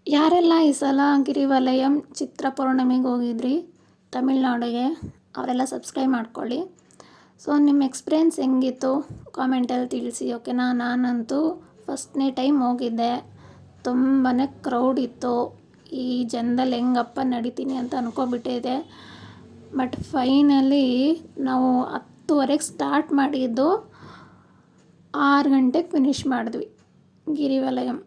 ಯಾರೆಲ್ಲ ಈ ಸಲ ಗಿರಿವಲಯಂ ಚಿತ್ರ ಪೌರ್ಣಮಿಗೆ ಹೋಗಿದ್ರಿ ತಮಿಳ್ನಾಡಿಗೆ ಅವರೆಲ್ಲ ಸಬ್ಸ್ಕ್ರೈಬ್ ಮಾಡ್ಕೊಳ್ಳಿ. ಸೊ ನಿಮ್ಮ ಎಕ್ಸ್ಪೀರಿಯೆನ್ಸ್ ಹೆಂಗಿತ್ತು ಕಾಮೆಂಟಲ್ಲಿ ತಿಳಿಸಿ, ಓಕೆನಾ. ನಾನಂತೂ ಫಸ್ಟ್ನೇ ಟೈಮ್ ಹೋಗಿದ್ದೆ, ತುಂಬಾ ಕ್ರೌಡ್ ಇತ್ತು. ಈ ಜನದಲ್ಲಿ ಹೆಂಗಪ್ಪ ನಡಿತೀನಿ ಅಂತ ಅಂದ್ಕೊಬಿಟ್ಟಿದೆ. ಬಟ್ ಫೈನಲಿ ನಾವು 10:30ಗೆ ಸ್ಟಾರ್ಟ್ ಮಾಡಿದ್ದು 6 ಗಂಟೆಗೆ ಫಿನಿಷ್ ಮಾಡಿದ್ವಿ ಗಿರಿವಲಯಂ.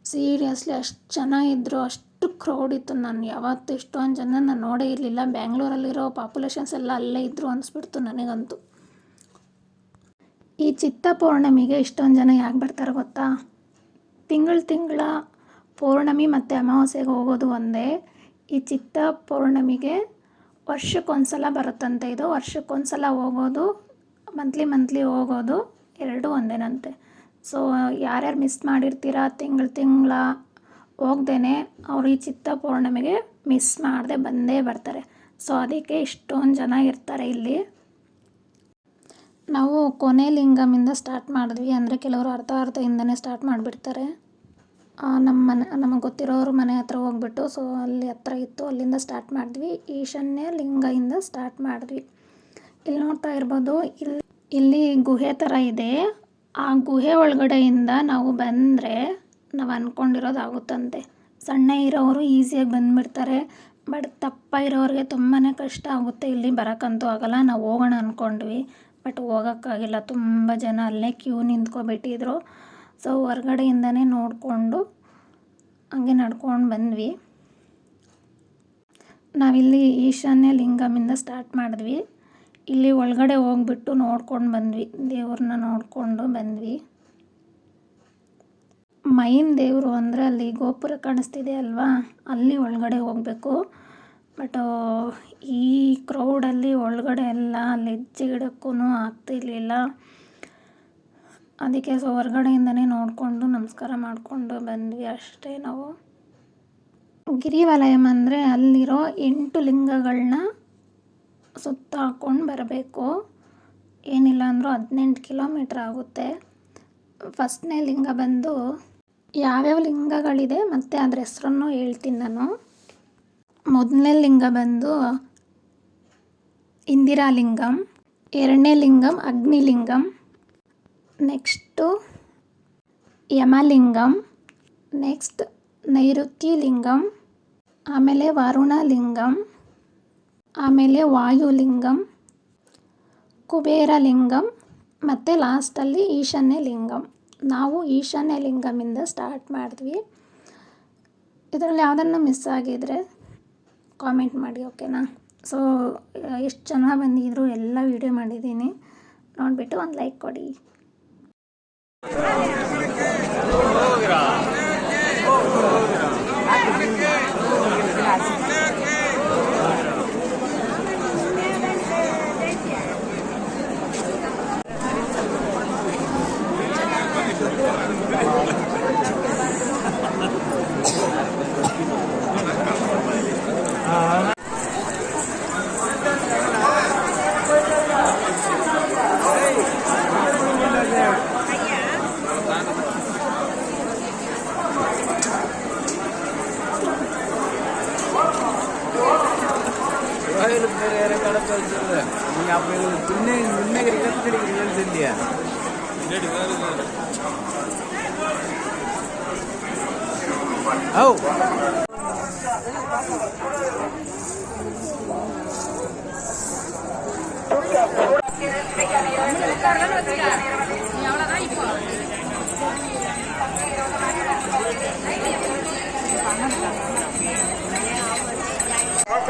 ಸೀರಿಯಸ್ಲಿ ಅಷ್ಟು ಜನ ಇದ್ದರು, ಅಷ್ಟು ಕ್ರೌಡ್ ಇತ್ತು. ನಾನು ಯಾವತ್ತೂ ಇಷ್ಟೊಂದು ಜನ ನಾನು ನೋಡೇ ಇರಲಿಲ್ಲ. ಬ್ಯಾಂಗ್ಳೂರಲ್ಲಿರೋ ಪಾಪ್ಯುಲೇಷನ್ಸ್ ಎಲ್ಲ ಅಲ್ಲೇ ಇದ್ದರು ಅನಿಸ್ಬಿಡ್ತು ನನಗಂತೂ. ಈ ಚಿತ್ತ ಪೌರ್ಣಮಿಗೆ ಇಷ್ಟೊಂದು ಜನ ಯಾಕೆ ಬರ್ತಾರೆ ಗೊತ್ತಾ? ತಿಂಗಳ ಪೌರ್ಣಮಿ ಮತ್ತು ಅಮಾವಾಸ್ಯೆಗೆ ಹೋಗೋದು ಒಂದೇ. ಈ ಚಿತ್ತ ಪೌರ್ಣಮಿಗೆ ವರ್ಷಕ್ಕೊಂದ್ಸಲ ಬರುತ್ತಂತೆ. ಇದು ವರ್ಷಕ್ಕೊಂದ್ಸಲ ಹೋಗೋದು, ಮಂತ್ಲಿ ಹೋಗೋದು, ಎರಡೂ ಒಂದೇನಂತೆ. ಸೊ ಯಾರ್ಯಾರು ಮಿಸ್ ಮಾಡಿರ್ತೀರ ತಿಂಗಳ ಹೋಗ್ದೇನೆ, ಅವ್ರು ಈ ಚಿತ್ತ ಪೌರ್ಣಮಿಗೆ ಮಿಸ್ ಮಾಡದೆ ಬಂದೇ ಬರ್ತಾರೆ. ಸೊ ಅದಕ್ಕೆ ಇಷ್ಟೊಂದು ಜನ ಇರ್ತಾರೆ ಇಲ್ಲಿ. ನಾವು ಕೊನೆ ಲಿಂಗಮಿಂದ ಸ್ಟಾರ್ಟ್ ಮಾಡಿದ್ವಿ. ಅಂದರೆ ಕೆಲವರು ಅರ್ಧದಿಂದನೇ ಸ್ಟಾರ್ಟ್ ಮಾಡಿಬಿಡ್ತಾರೆ. ನಮಗೆ ಗೊತ್ತಿರೋರು ಮನೆ ಹತ್ರ ಹೋಗ್ಬಿಟ್ಟು, ಸೊ ಅಲ್ಲಿ ಹತ್ರ ಇತ್ತು, ಅಲ್ಲಿಂದ ಸ್ಟಾರ್ಟ್ ಮಾಡಿದ್ವಿ. ಈಶಾನ್ಯ ಲಿಂಗದಿಂದ ಸ್ಟಾರ್ಟ್ ಮಾಡಿದ್ವಿ. ಇಲ್ಲಿ ನೋಡ್ತಾ ಇರ್ಬೋದು, ಇಲ್ಲಿ ಗುಹೆ ಥರ ಇದೆ. ಆ ಗುಹೆ ಒಳಗಡೆಯಿಂದ ನಾವು ಬಂದರೆ ನಾವು ಅಂದ್ಕೊಂಡಿರೋದಾಗುತ್ತಂತೆ. ಸಣ್ಣ ಇರೋರು ಈಸಿಯಾಗಿ ಬಂದುಬಿಡ್ತಾರೆ. ಬಟ್ ದಪ್ಪ ಇರೋರಿಗೆ ತುಂಬಾ ಕಷ್ಟ ಆಗುತ್ತೆ. ಇಲ್ಲಿ ಬರೋಕ್ಕಂತೂ ಆಗೋಲ್ಲ. ನಾವು ಹೋಗೋಣ ಅಂದ್ಕೊಂಡ್ವಿ, ಬಟ್ ಹೋಗೋಕ್ಕಾಗಿಲ್ಲ. ತುಂಬ ಜನ ಅಲ್ಲೇ ಕ್ಯೂ ನಿಂತ್ಕೊಬಿಟ್ಟಿದ್ರು. ಸೊ ಹೊರ್ಗಡೆಯಿಂದನೇ ನೋಡಿಕೊಂಡು ಹಂಗೆ ನಡ್ಕೊಂಡು ಬಂದ್ವಿ. ನಾವಿಲ್ಲಿ ಈಶಾನ್ಯ ಲಿಂಗಮಿಂದ ಸ್ಟಾರ್ಟ್ ಮಾಡಿದ್ವಿ. ಇಲ್ಲಿ ಒಳಗಡೆ ಹೋಗ್ಬಿಟ್ಟು ನೋಡ್ಕೊಂಡು ಬಂದ್ವಿ, ದೇವ್ರನ್ನ ನೋಡಿಕೊಂಡು ಬಂದ್ವಿ. ಮೈನ್ ದೇವರು ಅಂದರೆ ಅಲ್ಲಿ ಗೋಪುರ ಕಾಣಿಸ್ತಿದೆ ಅಲ್ವಾ, ಅಲ್ಲಿ ಒಳಗಡೆ ಹೋಗಬೇಕು. ಬಟ್ ಈ ಕ್ರೌಡಲ್ಲಿ ಒಳಗಡೆ ಎಲ್ಲ ಅಲ್ಲಿ ಹೆಜ್ಜೆ ಇಡೋಕ್ಕೂ ಆಗ್ತಿರ್ಲಿಲ್ಲ. ಅದಕ್ಕೆ ಸೊ ಹೊರಗಡೆಯಿಂದನೇ ನೋಡಿಕೊಂಡು ನಮಸ್ಕಾರ ಮಾಡಿಕೊಂಡು ಬಂದ್ವಿ ಅಷ್ಟೇ ನಾವು. ಗಿರಿವಲಯಂ ಅಂದರೆ ಅಲ್ಲಿರೋ 8 ಲಿಂಗಗಳನ್ನ ಸುತ್ತ ಹಾಕ್ಕೊಂಡು ಬರಬೇಕು. ಏನಿಲ್ಲ ಅಂದರೂ 18 ಕಿಲೋಮೀಟ್ರ್ ಆಗುತ್ತೆ. ಫಸ್ಟ್ನೇ ಲಿಂಗ ಬಂದು ಯಾವ್ಯಾವ ಲಿಂಗಗಳಿದೆ ಮತ್ತು ಅದ್ರ ಹೆಸ್ರನ್ನು ಹೇಳ್ತೀನಿ ನಾನು. ಮೊದಲನೇ ಲಿಂಗ ಬಂದು ಇಂದಿರಾಲಿಂಗಂ, ಎರಡನೇ ಲಿಂಗಂ ಅಗ್ನಿಲಿಂಗಂ, ನೆಕ್ಸ್ಟು ಯಮಲಿಂಗಂ, ನೆಕ್ಸ್ಟ್ ನೈಋತ್ಯ ಲಿಂಗಂ, ಆಮೇಲೆ ವರುಣಲಿಂಗಂ, ಆಮೇಲೆ ವಾಯುಲಿಂಗಂ, ಕುಬೇರಲಿಂಗಂ ಮತ್ತು ಲಾಸ್ಟಲ್ಲಿ ಈಶಾನ್ಯ ಲಿಂಗಂ. ನಾವು ಈಶಾನ್ಯ ಲಿಂಗಮಿಂದ ಸ್ಟಾರ್ಟ್ ಮಾಡಿದ್ವಿ. ಇದರಲ್ಲಿ ಯಾವುದನ್ನು ಮಿಸ್ ಆಗಿದ್ರೆ ಕಾಮೆಂಟ್ ಮಾಡಿ, ಓಕೆನಾ. ಸೊ ಎಷ್ಟು ಜನ ಬಂದಿದ್ರು ಎಲ್ಲ ವೀಡಿಯೋ ಮಾಡಿದ್ದೀನಿ, ನೋಡಿಬಿಟ್ಟು ಒಂದು ಲೈಕ್ ಕೊಡಿ.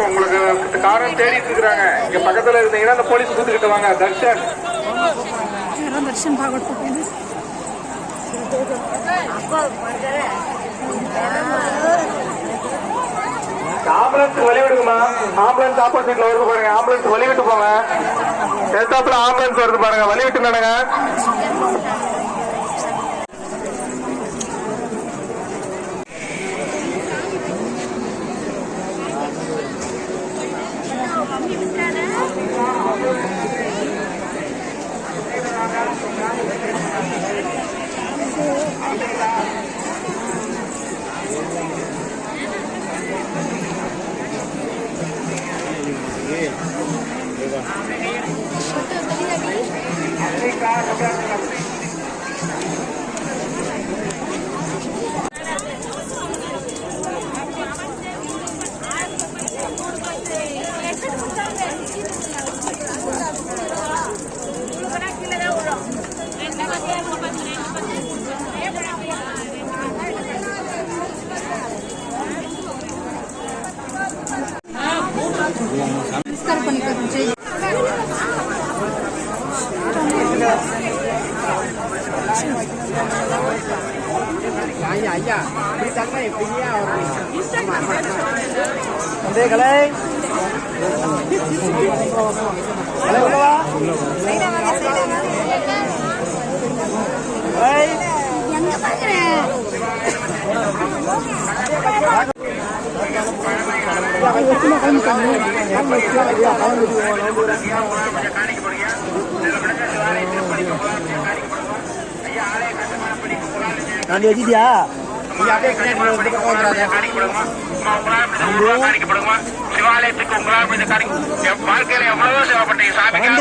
உங்களுக்கு காரணம் தேடிட்டு இருக்கிறாங்க. இங்க பக்கத்துல இருந்தீங்கன்னா அந்த போலீஸ் கூத்துக்கிட்டு வாங்க. தர்ஷன் ஆம்புலன்ஸ் வழி விடுங்கம்மா. ஆம்புலன்ஸ் ஆப்போசிட்ல வருது பாருங்க. ஆம்புலன்ஸ் வழி விட்டு போங்க. சேர்த்தாப்புல ஆம்புலன்ஸ் வருது பாருங்க, வழி விட்டு நடங்க. ಒಂದೇ ಕಲೆ நான் எழுதியா சிவாலயத்துக்கு உங்களால் முடிந்த காரியம் வாழ்க்கையில எவ்வளவோ சேவைப்பட்டீங்க சாமி.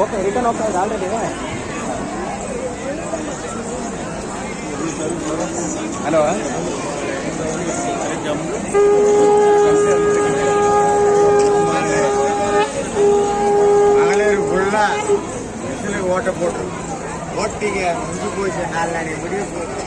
ಓಕೆ ರಿಟರ್ನ್ ಹೋಗ್ತಾ ಇದೆ ಆಲ್ರೆಡಿ. ಹಲೋ மகளிர் ஃபுல்லா ஓட்ட போட்டு ஓட்டிங்க முடிஞ்சு போச்சு 4 நாளைக்கு முடிவு போச்சு.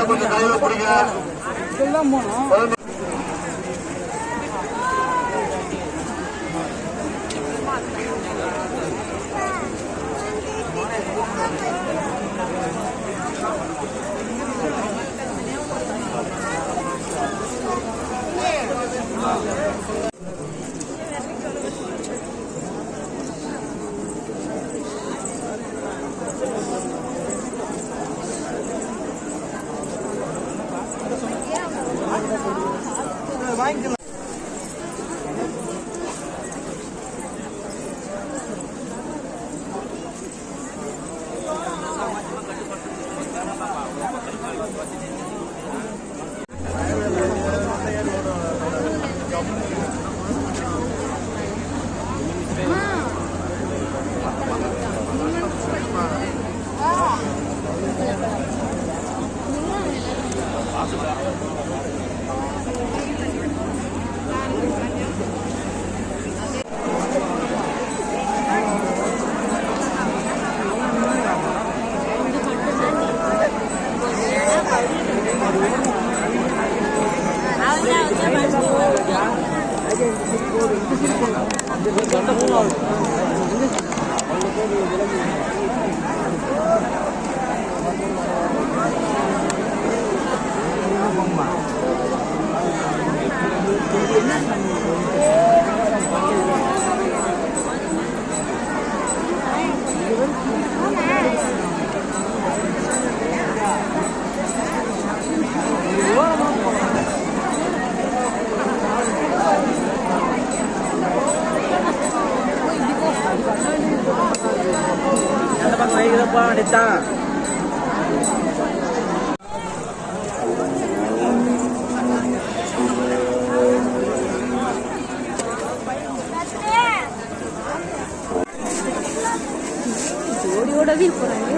கொஞ்சம் கையில பிடிங்க. ஜோடியோடவே போறாங்க.